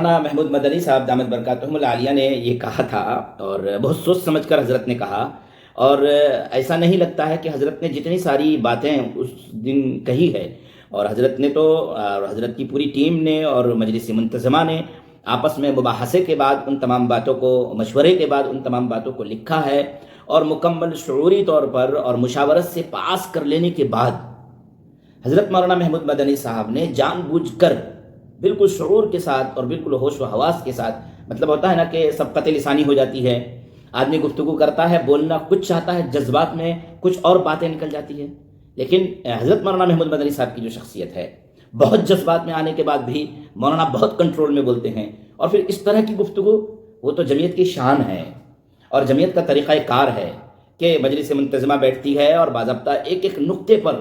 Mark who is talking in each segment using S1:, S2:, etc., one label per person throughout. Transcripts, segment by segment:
S1: مولانا محمود مدنی صاحب دامت برکاتہم العالیہ نے یہ کہا تھا، اور بہت سوچ سمجھ کر حضرت نے کہا، اور ایسا نہیں لگتا ہے کہ حضرت نے جتنی ساری باتیں اس دن کہی ہے، اور حضرت نے تو اور حضرت کی پوری ٹیم نے اور مجلس منتظمہ نے آپس میں مباحثے کے بعد ان تمام باتوں کو، مشورے کے بعد ان تمام باتوں کو لکھا ہے، اور مکمل شعوری طور پر اور مشاورت سے پاس کر لینے کے بعد حضرت مولانا محمود مدنی صاحب نے جان بوجھ کر بالکل شعور کے ساتھ اور بالکل ہوش و حواس کے ساتھ، مطلب ہوتا ہے نا کہ سبقت لسانی ہو جاتی ہے، آدمی گفتگو کرتا ہے، بولنا کچھ چاہتا ہے، جذبات میں کچھ اور باتیں نکل جاتی ہیں، لیکن حضرت مولانا محمود مدنی صاحب کی جو شخصیت ہے، بہت جذبات میں آنے کے بعد بھی مولانا بہت کنٹرول میں بولتے ہیں، اور پھر اس طرح کی گفتگو وہ تو جمعیت کی شان ہے اور جمعیت کا طریقہ کار ہے کہ مجلس منتظمہ بیٹھتی ہے اور باضابطہ ایک ایک نقطے پر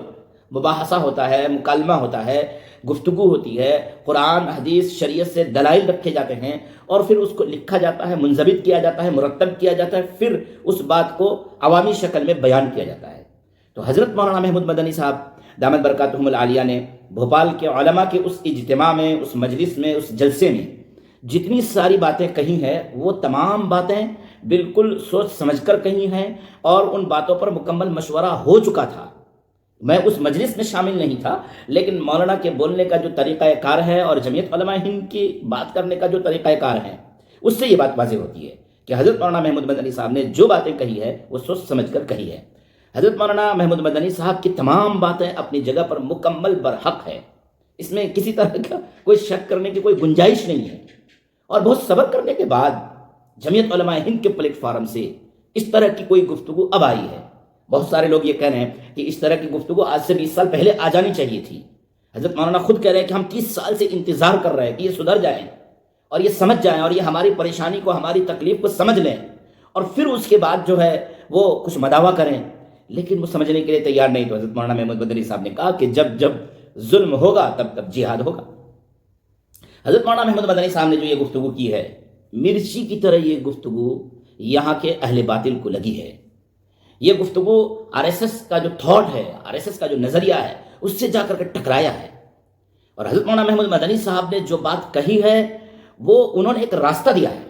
S1: مباحثہ ہوتا ہے، مکالمہ ہوتا ہے، گفتگو ہوتی ہے، قرآن حدیث شریعت سے دلائل رکھے جاتے ہیں، اور پھر اس کو لکھا جاتا ہے، منضبط کیا جاتا ہے، مرتب کیا جاتا ہے، پھر اس بات کو عوامی شکل میں بیان کیا جاتا ہے۔ تو حضرت مولانا محمود مدنی صاحب دامت برکاتہم العالیہ نے بھوپال کے علماء کے اس اجتماع میں، اس مجلس میں، اس جلسے میں جتنی ساری باتیں کہی ہیں، وہ تمام باتیں بالکل سوچ سمجھ کر کہی ہیں، اور ان باتوں پر مکمل مشورہ ہو چکا تھا۔ میں اس مجلس میں شامل نہیں تھا، لیکن مولانا کے بولنے کا جو طریقہ کار ہے اور جمعیت علماء ہند کی بات کرنے کا جو طریقہ کار ہے، اس سے یہ بات واضح ہوتی ہے کہ حضرت مولانا محمود مدنی صاحب نے جو باتیں کہی ہے وہ سوچ سمجھ کر کہی ہے۔ حضرت مولانا محمود مدنی صاحب کی تمام باتیں اپنی جگہ پر مکمل برحق ہے، اس میں کسی طرح کا کوئی شک کرنے کی کوئی گنجائش نہیں ہے، اور بہت صبر کرنے کے بعد جمعیت علماء ہند کے پلیٹ فارم سے اس طرح کی کوئی گفتگو اب آئی ہے۔ بہت سارے لوگ یہ کہہ رہے ہیں کہ اس طرح کی گفتگو آج سے 20 سال پہلے آ جانی چاہیے تھی۔ حضرت مولانا خود کہہ رہے ہیں کہ ہم 30 سال سے انتظار کر رہے ہیں کہ یہ سدھر جائیں اور یہ سمجھ جائیں، اور یہ ہماری پریشانی کو، ہماری تکلیف کو سمجھ لیں، اور پھر اس کے بعد جو ہے وہ کچھ مداوع کریں، لیکن وہ سمجھنے کے لیے تیار نہیں۔ تو حضرت مولانا محمود مدنی صاحب نے کہا کہ جب جب ظلم ہوگا تب تب جہاد ہوگا۔ حضرت مولانا محمود مدنی صاحب نے جو یہ گفتگو کی ہے، مرچی کی طرح یہ گفتگو یہاں کے اہل باطل کو لگی ہے۔ یہ گفتگو آر ایس ایس کا جو تھاٹ ہے، آر ایس ایس کا جو نظریہ ہے، اس سے جا کر کے ٹکرایا ہے، اور حضرت مولانا محمود مدنی صاحب نے جو بات کہی ہے وہ انہوں نے ایک راستہ دیا ہے۔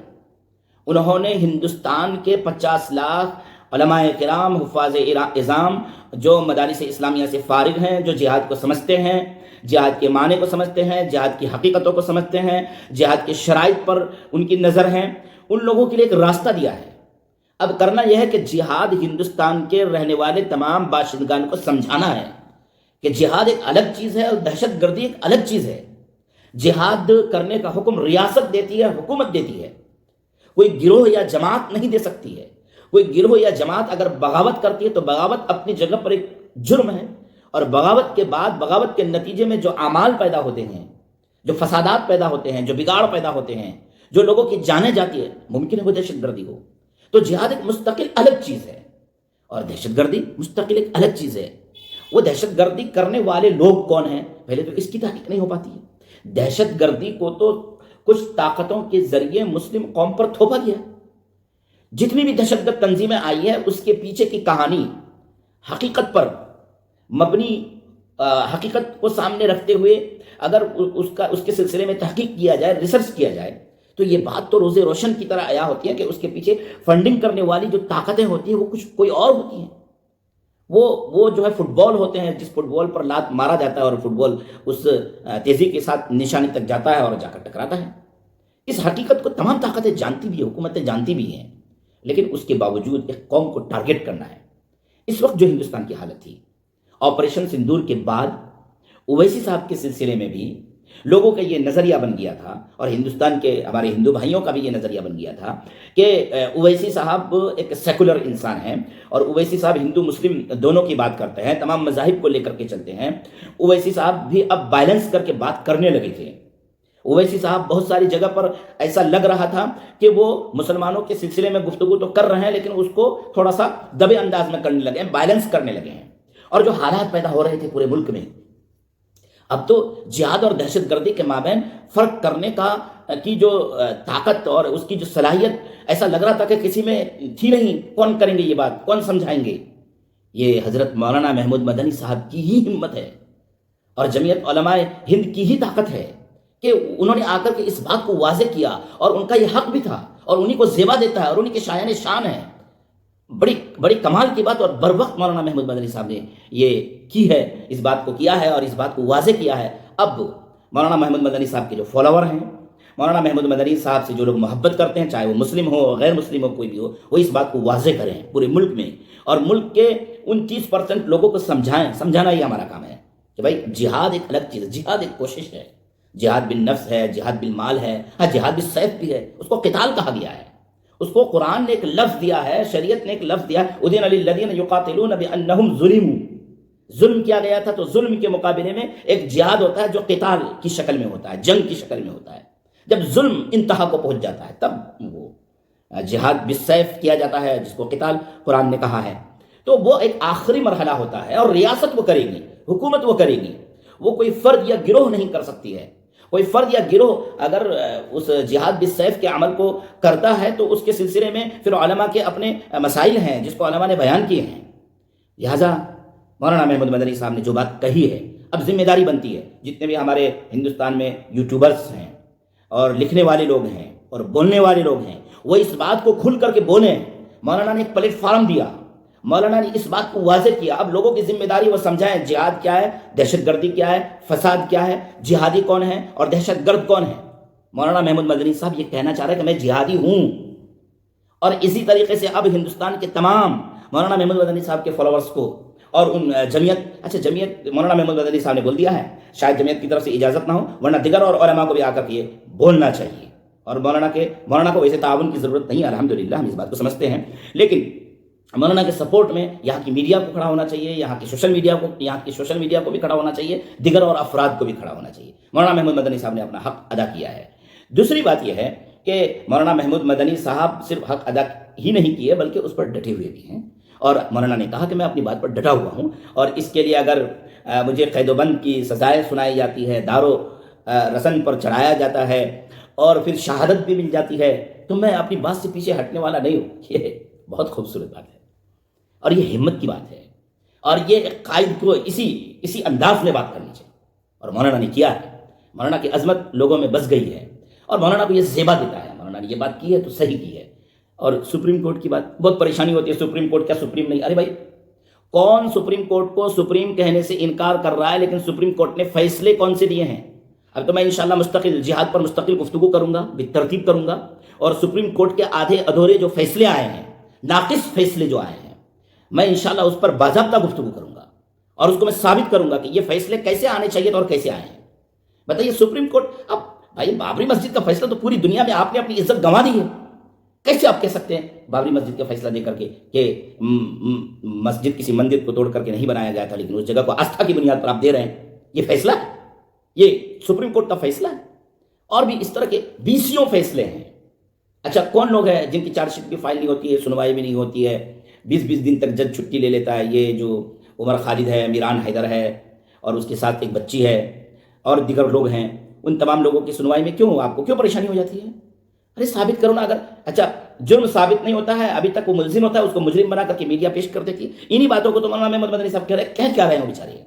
S1: انہوں نے ہندوستان کے 50 لاکھ علماء کرام، حفاظ اعظام، جو مدارس اسلامیہ سے فارغ ہیں، جو جہاد کو سمجھتے ہیں، جہاد کے معنی کو سمجھتے ہیں، جہاد کی حقیقتوں کو سمجھتے ہیں، جہاد کے شرائط پر ان کی نظر ہے، ان لوگوں کے لیے ایک راستہ دیا ہے۔ اب کرنا یہ ہے کہ جہاد ہندوستان کے رہنے والے تمام باشندگان کو سمجھانا ہے کہ جہاد ایک الگ چیز ہے اور دہشت گردی ایک الگ چیز ہے۔ جہاد کرنے کا حکم ریاست دیتی ہے، حکومت دیتی ہے، کوئی گروہ یا جماعت نہیں دے سکتی ہے۔ کوئی گروہ یا جماعت اگر بغاوت کرتی ہے تو بغاوت اپنی جگہ پر ایک جرم ہے، اور بغاوت کے بعد، بغاوت کے نتیجے میں جو اعمال پیدا ہوتے ہیں، جو فسادات پیدا ہوتے ہیں، جو بگاڑ پیدا ہوتے ہیں، جو لوگوں کی جانیں جاتی ہے، ممکن ہے وہ دہشت گردی ہو۔ تو جہاد ایک مستقل الگ چیز ہے، اور دہشت گردی مستقل ایک الگ چیز ہے۔ وہ دہشت گردی کرنے والے لوگ کون ہیں، پہلے تو اس کی تحقیق نہیں ہو پاتی ہے۔ دہشت گردی کو تو کچھ طاقتوں کے ذریعے مسلم قوم پر تھوپا گیا۔ جتنی بھی دہشت گرد تنظیمیں آئی ہیں، اس کے پیچھے کی کہانی حقیقت پر مبنی، حقیقت کو سامنے رکھتے ہوئے اگر اس کے سلسلے میں تحقیق کیا جائے، ریسرچ کیا جائے، تو یہ بات تو روز روشن کی طرح آیا ہوتی ہے کہ اس کے پیچھے فنڈنگ کرنے والی جو طاقتیں ہوتی ہیں وہ کچھ کوئی اور ہوتی ہیں۔ وہ جو ہے فٹ بال ہوتے ہیں، جس فٹ بال پر لات مارا جاتا ہے اور فٹ بال اس تیزی کے ساتھ نشانی تک جاتا ہے اور جا کر ٹکراتا ہے۔ اس حقیقت کو تمام طاقتیں جانتی بھی ہیں، حکومتیں جانتی بھی ہیں، لیکن اس کے باوجود ایک قوم کو ٹارگٹ کرنا ہے۔ اس وقت جو ہندوستان کی حالت تھی، آپریشن سندور کے بعد اویسی صاحب کے سلسلے میں بھی لوگوں کا یہ نظریہ بن گیا تھا، اور ہندوستان کے ہمارے ہندو بھائیوں کا بھی یہ نظریہ بن گیا تھا کہ اویسی صاحب ایک سیکولر انسان ہیں، اور اویسی صاحب ہندو مسلم دونوں کی بات کرتے ہیں، تمام مذاہب کو لے کر کے چلتے ہیں۔ اویسی صاحب بھی اب بیلنس کر کے بات کرنے لگے تھے۔ اویسی صاحب بہت ساری جگہ پر ایسا لگ رہا تھا کہ وہ مسلمانوں کے سلسلے میں گفتگو تو کر رہے ہیں، لیکن اس کو تھوڑا سا دبے انداز میں کرنے لگے ہیں، بیلنس کرنے لگے ہیں۔ اور جو حالات پیدا ہو رہے تھے پورے ملک میں، اب تو جہاد اور دہشت گردی کے مابین فرق کرنے کی جو طاقت اور اس کی جو صلاحیت، ایسا لگ رہا تھا کہ کسی میں تھی نہیں۔ کون کریں گے یہ بات، کون سمجھائیں گے؟ یہ حضرت مولانا محمود مدنی صاحب کی ہی ہمت ہے، اور جمعیت علماء ہند کی ہی طاقت ہے کہ انہوں نے آ کر کے اس بات کو واضح کیا، اور ان کا یہ حق بھی تھا، اور انہی کو زیبا دیتا ہے، اور انہی کے شایان شان ہے۔ بڑی بڑی کمال کی بات، اور بر وقت مولانا محمود مدنی صاحب نے یہ کی ہے، اس بات کو کیا ہے اور اس بات کو واضح کیا ہے۔ اب مولانا محمود مدنی صاحب کے جو فالوور ہیں، مولانا محمود مدنی صاحب سے جو لوگ محبت کرتے ہیں، چاہے وہ مسلم ہو غیر مسلم ہو کوئی بھی ہو، وہ اس بات کو واضح کریں پورے ملک میں، اور ملک کے 29% لوگوں کو سمجھائیں۔ سمجھانا ہی ہمارا کام ہے کہ بھائی جہاد ایک الگ چیز ہے، جہاد ایک کوشش ہے، جہاد بالنفس ہے، جہاد بالمال ہے، ہاں جہاد بالسیف بھی ہے، اس کو قتال کہا گیا ہے، اس کو قرآن نے ایک لفظ دیا ہے، شریعت نے ایک لفظ دیا ہے، اذن للذین یقاتلون بانہم ظلموا، ظلم کیا گیا تھا، تو ظلم کے مقابلے میں ایک جہاد ہوتا ہے جو قتال کی شکل میں ہوتا ہے، جنگ کی شکل میں ہوتا ہے۔ جب ظلم انتہا کو پہنچ جاتا ہے تب وہ جہاد بالسیف کیا جاتا ہے، جس کو قتال قرآن نے کہا ہے۔ تو وہ ایک آخری مرحلہ ہوتا ہے، اور ریاست وہ کرے گی، حکومت وہ کرے گی، وہ کوئی فرد یا گروہ نہیں کر سکتی ہے۔ کوئی فرد یا گروہ اگر اس جہاد بالسیف کے عمل کو کرتا ہے تو اس کے سلسلے میں پھر علماء کے اپنے مسائل ہیں جس کو علماء نے بیان کیے ہیں۔ لہٰذا مولانا محمود مدنی صاحب نے جو بات کہی ہے، اب ذمہ داری بنتی ہے جتنے بھی ہمارے ہندوستان میں یوٹیوبرس ہیں اور لکھنے والے لوگ ہیں اور بولنے والے لوگ ہیں، وہ اس بات کو کھل کر کے بولیں۔ مولانا نے ایک پلیٹ فارم دیا، مولانا نے اس بات کو واضح کیا، اب لوگوں کی ذمہ داری وہ سمجھائیں جہاد کیا ہے، دہشت گردی کیا ہے، فساد کیا ہے، جہادی کون ہے اور دہشت گرد کون ہے۔ مولانا محمود مدنی صاحب یہ کہنا چاہ رہے ہیں کہ میں جہادی ہوں، اور اسی طریقے سے اب ہندوستان کے تمام مولانا محمود مدنی صاحب کے فالوورز کو اور ان جمعیت مولانا محمود مدنی صاحب نے بول دیا ہے، شاید جمعیت کی طرف سے اجازت نہ ہو، ورنہ دیگر اور علماء کو بھی آ کر یہ بولنا چاہیے، اور مولانا کو ویسے تعاون کی ضرورت نہیں ہے، الحمدللہ ہم اس بات کو سمجھتے ہیں، لیکن مولانا کے سپورٹ میں یہاں کی میڈیا کو کھڑا ہونا چاہیے، یہاں کی سوشل میڈیا کو بھی کھڑا ہونا چاہیے، دیگر اور افراد کو بھی کھڑا ہونا چاہیے۔ مولانا محمود مدنی صاحب نے اپنا حق ادا کیا ہے۔ دوسری بات یہ ہے کہ مولانا محمود مدنی صاحب صرف حق ادا ہی نہیں کیے بلکہ اس پر ڈٹے ہوئے بھی ہیں، اور مولانا نے کہا کہ میں اپنی بات پر ڈٹا ہوا ہوں، اور اس کے لیے اگر مجھے قید و بند کی سزائیں سنائی جاتی ہے، دار و رسن پر چڑھایا جاتا ہے، اور پھر شہادت بھی مل جاتی ہے، تو میں اپنی بات سے پیچھے ہٹنے والا نہیں ہوں۔ یہ بہت خوبصورت بات ہے، اور یہ ہمت کی بات ہے، اور یہ ایک قائد کو اسی انداز میں بات کرنی چاہیے، اور مولانا نے کیا ہے۔ مولانا کی عظمت لوگوں میں بس گئی ہے، اور مولانا کو یہ زیبا دیتا ہے، مولانا نے یہ بات کی ہے تو صحیح کی ہے۔ اور سپریم کورٹ کی بات، بہت پریشانی ہوتی ہے، سپریم کورٹ کیا سپریم نہیں؟ ارے بھائی، کون سپریم کورٹ کو سپریم کہنے سے انکار کر رہا ہے؟ لیکن سپریم کورٹ نے فیصلے کون سے دیے ہیں؟ اب تو میں انشاءاللہ مستقل جہاد پر مستقل گفتگو کروں گا، بالترتیب کروں گا، اور سپریم کورٹ کے آدھے ادھورے جو فیصلے آئے ہیں، ناقص فیصلے جو آئے ہیں، میں انشاءاللہ اس پر باضابطہ گفتگو کروں گا، اور اس کو میں ثابت کروں گا کہ یہ فیصلے کیسے آنے چاہیے تھے اور کیسے آئے ہیں۔ بتائیے سپریم کورٹ، اب بھائی بابری مسجد کا فیصلہ تو پوری دنیا میں آپ نے اپنی عزت گنوا دی ہے، کیسے آپ کہہ سکتے ہیں بابری مسجد کا فیصلہ دے کر کے کہ مسجد کسی مندر کو توڑ کر کے نہیں بنایا گیا تھا، لیکن اس جگہ کو آستھا کی بنیاد پر آپ دے رہے ہیں؟ یہ فیصلہ ہے، یہ سپریم کورٹ کا فیصلہ ہے۔ اور بھی اس طرح کے 20 فیصلے ہیں۔ اچھا، کون لوگ ہیں جن کی چارج شیٹ بھی فائل نہیں ہوتی ہے، سنوائی بھی نہیں ہوتی ہے، 20 دن تک جج چھٹی لے لیتا ہے؟ یہ جو عمر خالد ہے، میران حیدر ہے، اور اس کے ساتھ ایک بچی ہے، اور دیگر لوگ ہیں، ان تمام لوگوں کی سنوائی میں آپ کو کیوں پریشانی ہو جاتی ہے؟ ارے ثابت کرو نا۔ اگر اچھا جرم ثابت نہیں ہوتا ہے، ابھی تک وہ ملزم ہوتا ہے، اس کو مجرم بنا کر کے میڈیا پیش کر دیتی ہے۔ انہی باتوں کو تو مولانا محمود مدنی صاحب کہہ کیا رہے ہیں بیچارے؟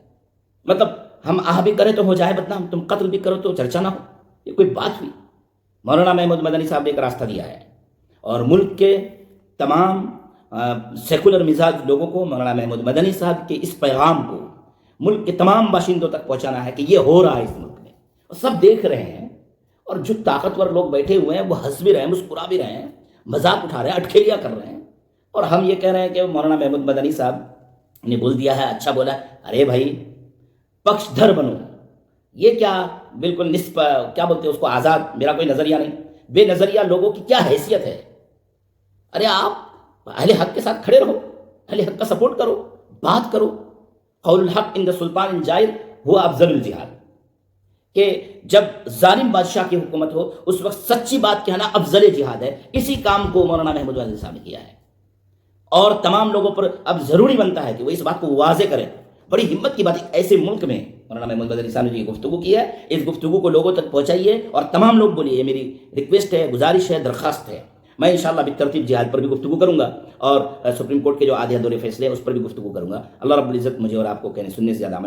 S1: مطلب ہم بھی کریں تو ہو جائے بدنام، تم قتل بھی کرو تو چرچا نہ ہو، یہ کوئی بات ہوئی؟ مولانا محمود مدنی صاحب نے ایک راستہ دیا ہے، اور ملک کے تمام سیکولر مزاج لوگوں کو مولانا محمود مدنی صاحب کے اس پیغام کو ملک کے تمام باشندوں تک پہنچانا ہے کہ یہ ہو رہا ہے اس ملک میں، اور سب دیکھ رہے ہیں، اور جو طاقتور لوگ بیٹھے ہوئے ہیں وہ ہنس بھی رہے ہیں، مسکرا بھی رہے ہیں، مذاق اٹھا رہے ہیں، اٹکھیلیاں کر رہے ہیں، اور ہم یہ کہہ رہے ہیں کہ مولانا محمود مدنی صاحب نے بول دیا ہے، اچھا بولا ہے۔ ارے بھائی پکش دھر بنو، یہ کیا بالکل نسب کیا بولتے ہیں اس کو، آزاد، میرا کوئی نظریہ نہیں، بے نظریہ لوگوں کی کیا حیثیت ہے؟ ارے آپ اہل حق کے ساتھ کھڑے رہو، اہل حق کا سپورٹ کرو، بات کرو۔ قول الحق عند سلطان الجائر ہوا افضل الجہاد، کہ جب ظالم بادشاہ کی حکومت ہو اس وقت سچی بات کہنا افضل جہاد ہے۔ اسی کام کو مولانا محمود مدنی صاحب نے کیا ہے، اور تمام لوگوں پر اب ضروری بنتا ہے کہ وہ اس بات کو واضح کریں۔ بڑی ہمت کی بات ہے، ایسے ملک میں مولانا محمود مدنی صاحب نے یہ گفتگو کی ہے، اس گفتگو کو لوگوں تک پہنچائیے، اور تمام لوگ بولیے، یہ میری ریکویسٹ ہے، گزارش ہے، درخواست ہے۔ میں انشاءاللہ بالترتیب جہاد پر بھی گفتگو کروں گا، اور سپریم کورٹ کے جو آدھے ادھورے فیصلے ہیں اس پر بھی گفتگو کروں گا۔ اللہ رب العزت مجھے اور آپ کو کہنے سننے سے زیادہ عمل